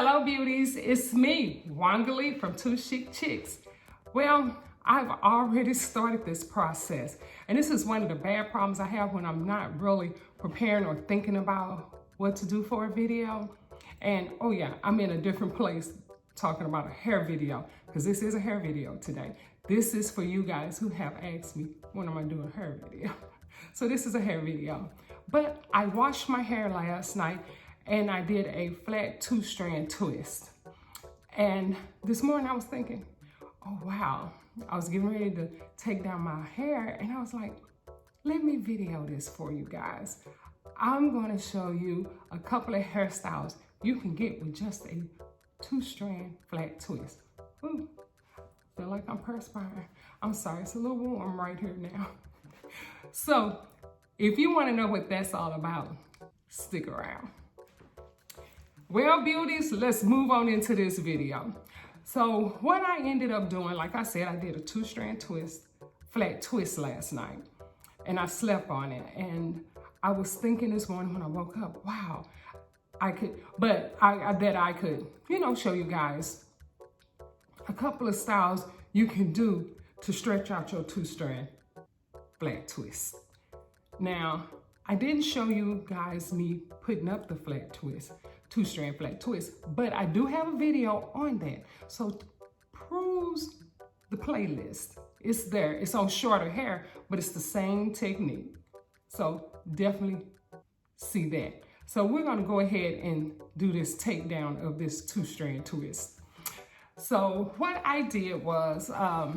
Hello beauties, it's me, Wangali from Two Chic Chicks. Well, I've already started this process, and this is one of the bad problems I have when I'm not really preparing or thinking about what to do for a video. And oh yeah, I'm in a different place talking about a hair video, because this is a hair video today. This is for you guys who have asked me, when am I doing a hair video? So this is a hair video. But I washed my hair last night and I did a flat 2-strand twist. And this morning I was thinking, oh wow, I was getting ready to take down my hair and I was like, let me video this for you guys. I'm gonna show you a couple of hairstyles you can get with just a 2-strand flat twist. Ooh, I feel like I'm perspiring. I'm sorry, it's a little warm right here now. So if you wanna know what that's all about, stick around. Well, beauties, let's move on into this video. So what I ended up doing, like I said, I did a 2-strand twist, flat twist last night, and I slept on it. And I was thinking this morning when I woke up, wow, I could, I could, show you guys a couple of styles you can do to stretch out your 2-strand flat twist. Now, I didn't show you guys me putting up the flat twist, 2-strand flat twist, but I do have a video on that. So peruse the playlist. It's there, it's on shorter hair, but it's the same technique. So definitely see that. So we're gonna go ahead and do this takedown of this 2-strand twist. So what I did was, I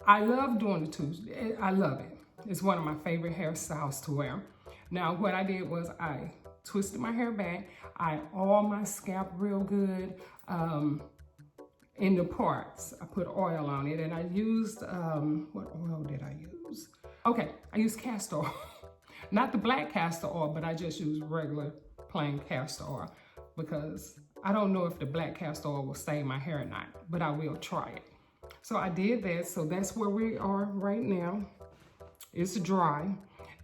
love doing the twist. I love it. It's one of my favorite hairstyles to wear. Now, what I did was I twisted my hair back. I oiled my scalp real good in the parts. I put oil on it and I used, what oil did I use? Okay, I used castor oil. Not the black castor oil, but I just used regular plain castor oil because I don't know if the black castor oil will save my hair or not, but I will try it. So I did that, so that's where we are right now. It's dry,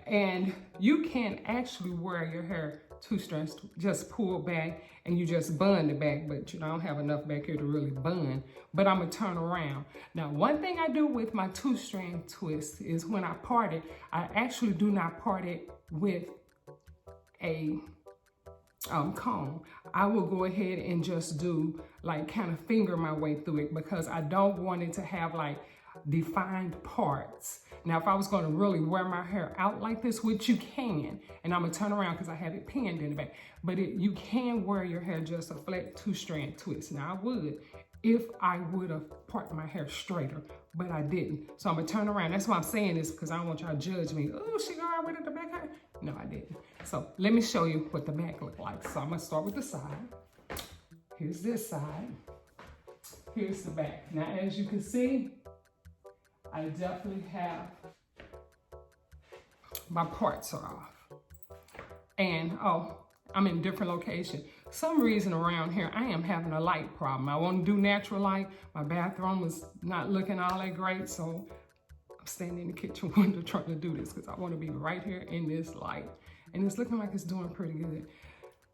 and you can actually wear your hair 2 strands, just pull back and you just bun the back, but I don't have enough back here to really bun, but I'm gonna turn around. Now, one thing I do with my 2-strand twist is when I part it, I actually do not part it with a comb. I will go ahead and just do like kind of finger my way through it because I don't want it to have like defined parts. Now, if I was going to really wear my hair out like this, which you can, and I'm gonna turn around because I have it pinned in the back, but you can wear your hair just a flat 2-strand twist. Now, I would if I would have parted my hair straighter, but I didn't. So I'm gonna turn around. That's why I'm saying this, because I don't want y'all to judge me. Oh, she got all the way to the back hair. No, I didn't. So let me show you what the back look like. So I'm gonna start with the side. Here's this side. Here's the back. Now, as you can see, I definitely have, my parts are off. And, oh, I'm in a different location. Some reason around here, I am having a light problem. I want to do natural light. My bathroom was not looking all that great, so I'm standing in the kitchen window trying to do this because I want to be right here in this light. And it's looking like it's doing pretty good.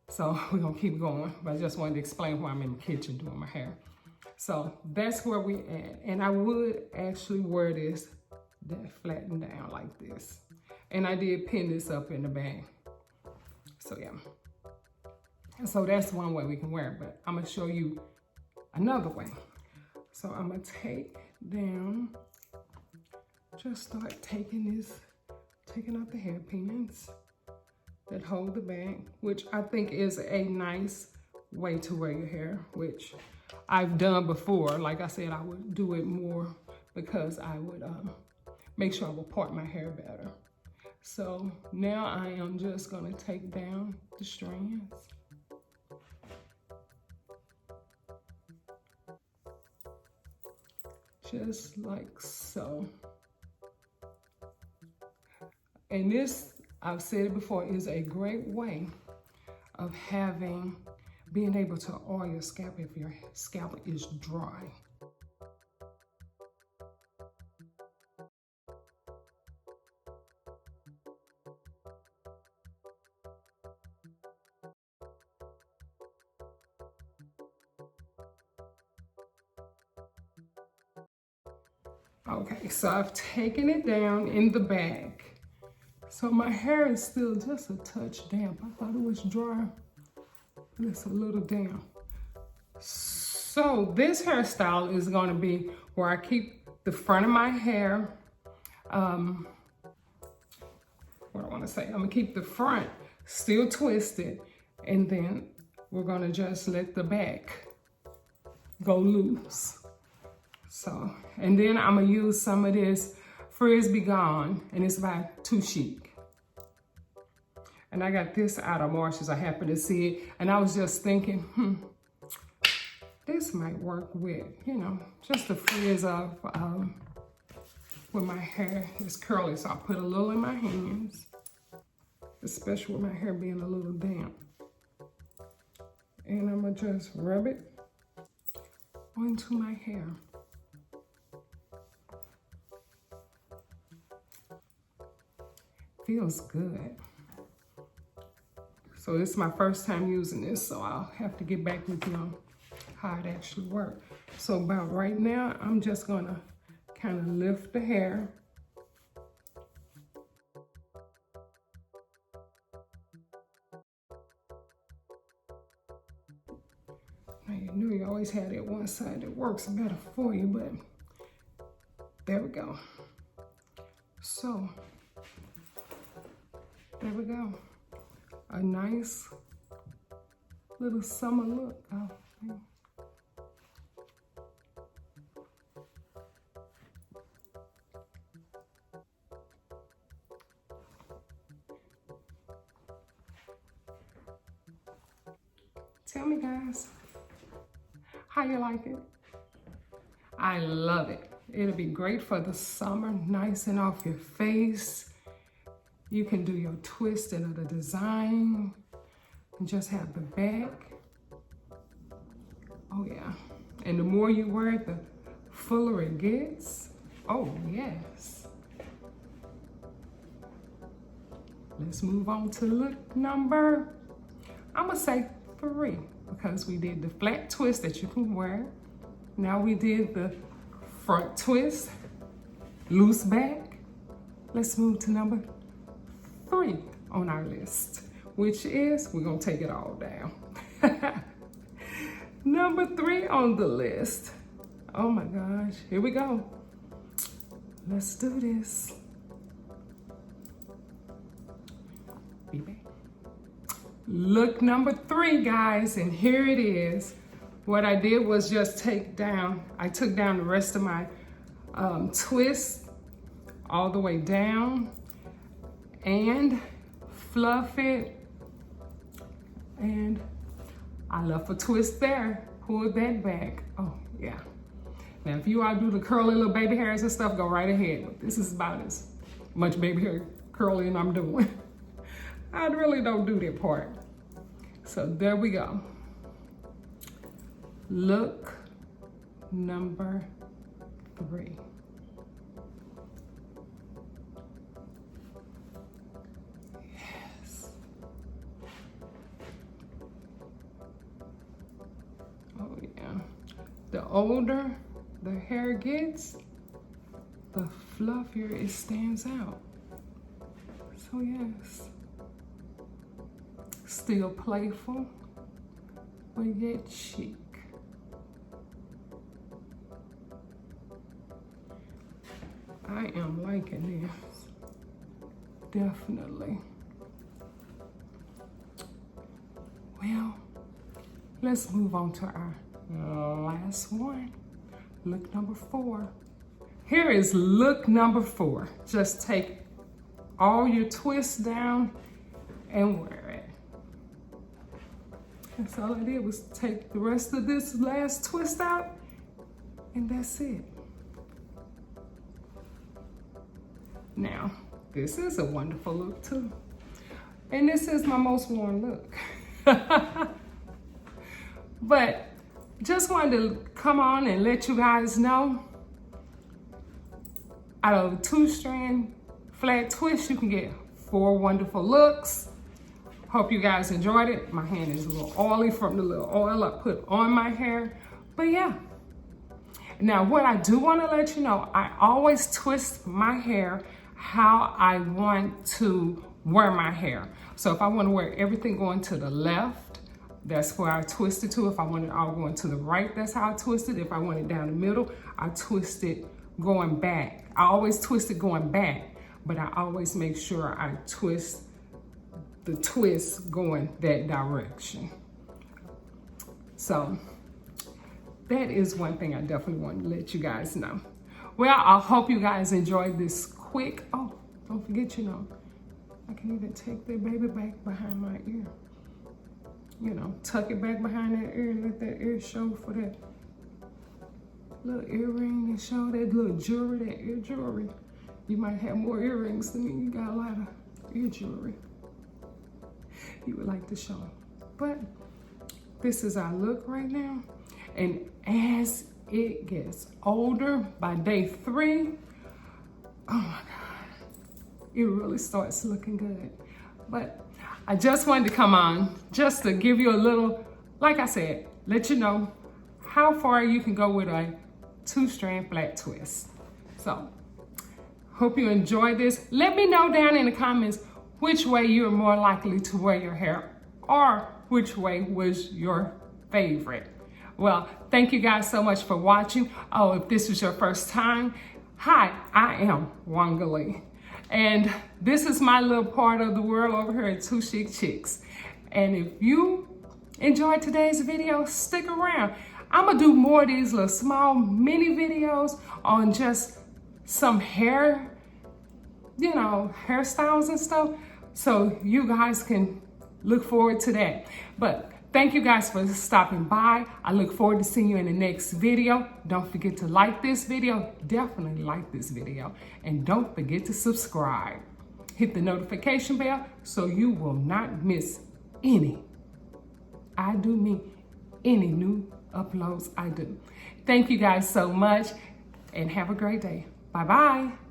So we're going to keep going, but I just wanted to explain why I'm in the kitchen doing my hair. So that's where we at. And I would actually wear this that flattened down like this. And I did pin this up in the bag. So yeah. So that's one way we can wear it, but I'm gonna show you another way. So I'm gonna take down, just start taking out the hairpins that hold the bag, which I think is a nice way to wear your hair, which I've done before. Like I said, I would do it more because I would make sure I would part my hair better. So now I am just gonna take down the strands. Just like so. And this, I've said it before, is a great way of being able to oil your scalp if your scalp is dry. Okay, so I've taken it down in the bag. So my hair is still just a touch damp. I thought it was dry, but it's a little damp. So this hairstyle is gonna be where I keep the front of my hair, what I wanna say, I'm gonna keep the front still twisted, and then we're gonna just let the back go loose. So, and then I'm gonna use some of this Frizz Be Gone, and it's by Too Chic. And I got this out of Marshalls, I happened to see it, and I was just thinking, this might work with, you know, just the frizz of, when my hair is curly. So I'll put a little in my hands, especially with my hair being a little damp. And I'm gonna just rub it onto my hair. Feels good. So this is my first time using this, so I'll have to get back with you on how it actually works. So about right now, I'm just gonna kind of lift the hair. Now you know you always have that one side that works better for you, but there we go. So there we go. A nice little summer look. Oh, yeah. Tell me, guys, how you like it? I love it. It'll be great for the summer, nice and off your face. You can do your twisting of the design and just have the back. Oh yeah. And the more you wear it, the fuller it gets. Oh yes. Let's move on to look number, I'm gonna say 3, because we did the flat twist that you can wear. Now we did the front twist, loose back. Let's move to number 3 on our list, which is, we're gonna take it all down. Number 3 on the list. Oh my gosh, here we go. Let's do this. Be back. Look number 3, guys, and here it is. What I did was just I took down the rest of my twist all the way down and fluff it, and I left a twist there, pulled that back. Oh yeah. Now if you all do the curly little baby hairs and stuff, go right ahead, but this is about as much baby hair curling I'm doing. I really don't do that part. So there we go. Look number 3. Yes. Oh yeah. The older the hair gets, the fluffier it stands out. So yes. Still playful, but yet chic. I am liking this, definitely. Well, let's move on to our last one, look number 4. Here is look number 4. Just take all your twists down and wear it. That's all I did was take the rest of this last twist out, and that's it. Now, this is a wonderful look too. And this is my most worn look. But just wanted to come on and let you guys know, out of a 2-strand flat twist, you can get 4 wonderful looks. Hope you guys enjoyed it. My hand is a little oily from the little oil I put on my hair. But yeah, Now, what I do want to let you know, I always twist my hair how I want to wear my hair. So if I want to wear everything going to the left, that's where I twist it to. If I want it all going to the right, that's how I twist it. If I want it down the middle, I twist it going back. I always twist it going back, but I always make sure I twist the twist going that direction. So that is one thing I definitely want to let you guys know. Well, I hope you guys enjoyed this quick. Oh, don't forget, I can even take that baby back behind my ear. Tuck it back behind that ear and let that ear show for that little earring and show that little jewelry, that ear jewelry. You might have more earrings than me. You got a lot of ear jewelry you would like to show. But this is our look right now. And as it gets older, by day 3, oh my God, it really starts looking good. But I just wanted to come on just to give you a little, like I said, let you know how far you can go with a 2-strand flat twist. So, hope you enjoyed this. Let me know down in the comments which way you're more likely to wear your hair, or which way was your favorite. Well, thank you guys so much for watching. Oh, if this is your first time, hi, I am Wangalee. And this is my little part of the world over here at Two Chic Chicks. And if you enjoyed today's video, stick around. I'm gonna do more of these little small mini videos on just some hair, hairstyles and stuff. So you guys can look forward to that. But thank you guys for stopping by. I look forward to seeing you in the next video. Don't forget to like this video. Definitely like this video. And don't forget to subscribe. Hit the notification bell so you will not miss any new uploads I do. Thank you guys so much and have a great day. Bye-bye.